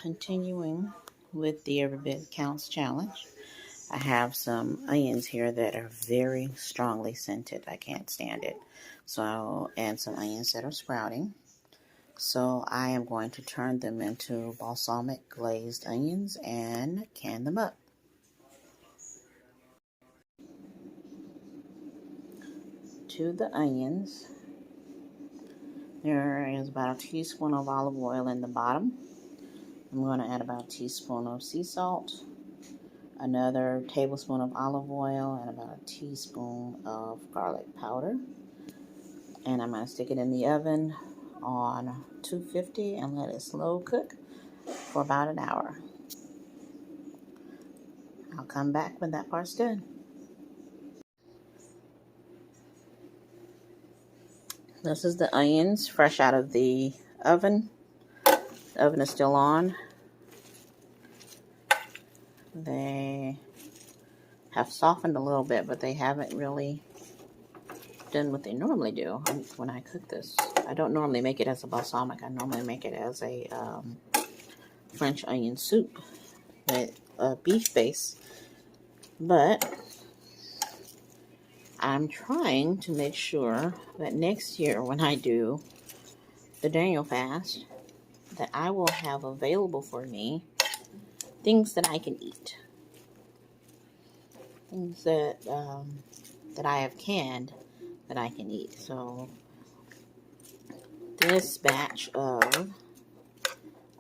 Continuing with the Every Bit Counts challenge, I have some onions here that are very strongly scented. I can't stand it. And some onions that are sprouting. So I am going to turn them into balsamic glazed onions and can them up. To the onions, there is about a teaspoon of olive oil in the bottom. I'm going to add about a teaspoon of sea salt, another tablespoon of olive oil, and about a teaspoon of garlic powder. And I'm going to stick it in the oven on 250 and let it slow cook for about an hour. I'll come back when that part's done. This is the onions fresh out of the oven. The oven is still on. They have softened a little bit, but they haven't really done what they normally do when I cook this. I don't normally make it as a balsamic. I normally make it as a French onion soup with a beef base. But I'm trying to make sure that next year when I do the Daniel fast, that I will have available for me things that I can eat. Things that I have canned that I can eat. So this batch of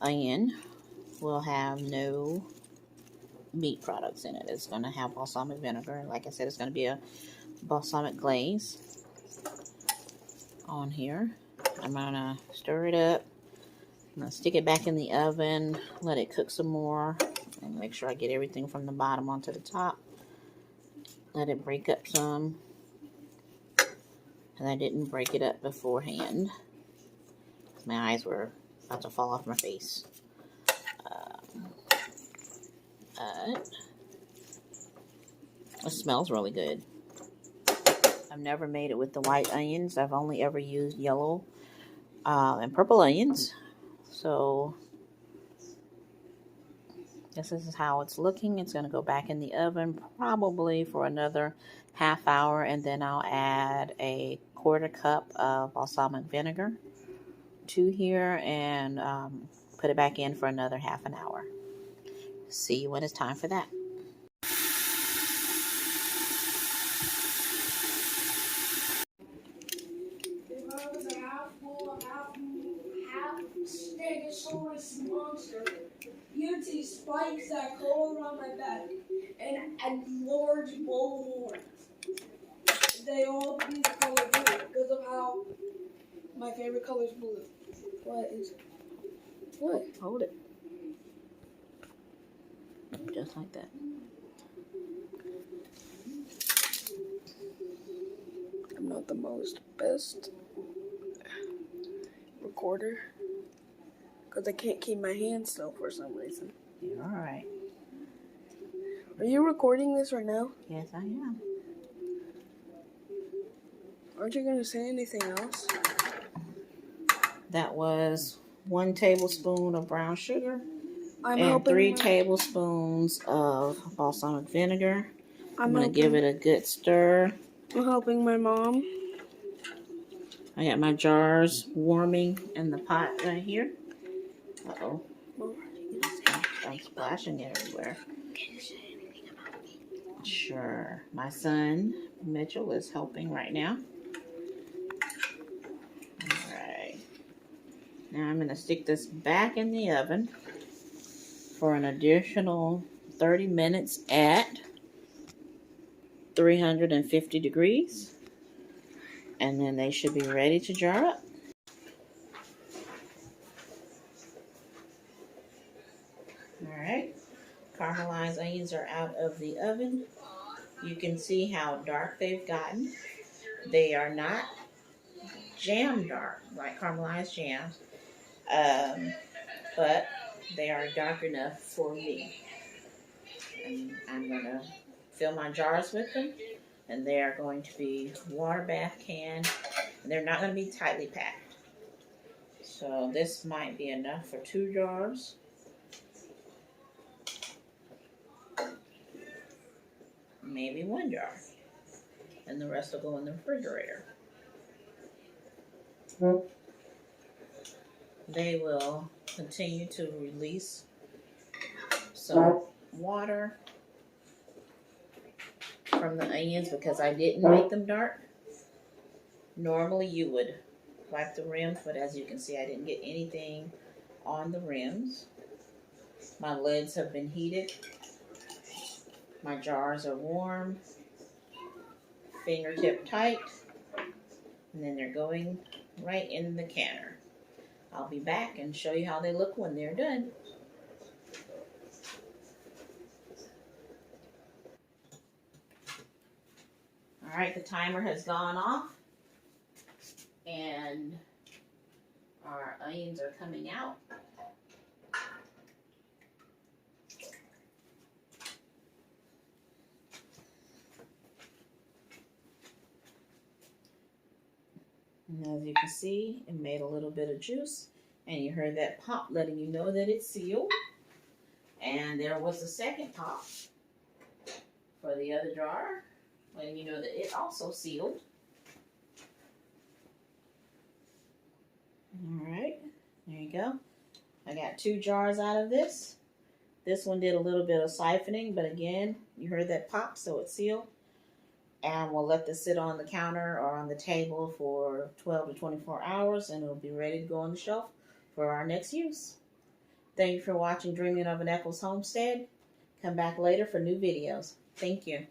onion will have no meat products in it. It's going to have balsamic vinegar. Like I said, it's going to be a balsamic glaze on here. I'm going to stir it up. I'm going to stick it back in the oven, let it cook some more, and make sure I get everything from the bottom onto the top. Let it break up some. And I didn't break it up beforehand. My eyes were about to fall off my face. It smells really good. I've never made it with the white onions. I've only ever used yellow and purple onions. So this is how it's looking. It's going to go back in the oven probably for another half hour, and then I'll add a 1/4 cup of balsamic vinegar to here and put it back in for another half an hour. See you when it's time for that. If I was a half stegosaurus monster, you'd see spikes that go around my back and large bull horns. They all be the color blue because of how my favorite color is blue. What? Hold it. Just like that. I'm not the best recorder because I can't keep my hands still for some reason. You're all right. Are you recording this right now? Yes, I am. Aren't you going to say anything else? That was 1 tablespoon of brown sugar and 3 tablespoons of balsamic vinegar. I'm going to give it a good stir. I'm helping my mom. I got my jars warming in the pot right here. Uh-oh. I'm splashing it everywhere. Can you say anything about me? Sure. My son, Mitchell, is helping right now. Alright. Now I'm going to stick this back in the oven for an additional 30 minutes at 350 degrees. And then they should be ready to jar up. Alright. Caramelized onions are out of the oven. You can see how dark they've gotten. They are not jam dark, like caramelized jam. But they are dark enough for me. And I'm going to fill my jars with them. And they are going to be water bath canned. And they're not going to be tightly packed. So this might be enough for 2 jars. maybe 1 jar. And the rest will go in the refrigerator. They will continue to release some water from the onions because I didn't make them dark. Normally you would wipe the rims, but as you can see, I didn't get anything on the rims. My lids have been heated. My jars are warm, fingertip tight, and then they're going right in the canner. I'll be back and show you how they look when they're done. All right, the timer has gone off and our onions are coming out. And as you can see, it made a little bit of juice, and you heard that pop letting you know that it's sealed. And there was a second pop for the other jar, letting you know that it also sealed. All right, there you go. I got 2 jars out of this. This one did a little bit of siphoning, but again, you heard that pop, so it's sealed. And we'll let this sit on the counter or on the table for 12 to 24 hours, and it'll be ready to go on the shelf for our next use. Thank you for watching Dreaming of an Eccles Homestead. Come back later for new videos. Thank you.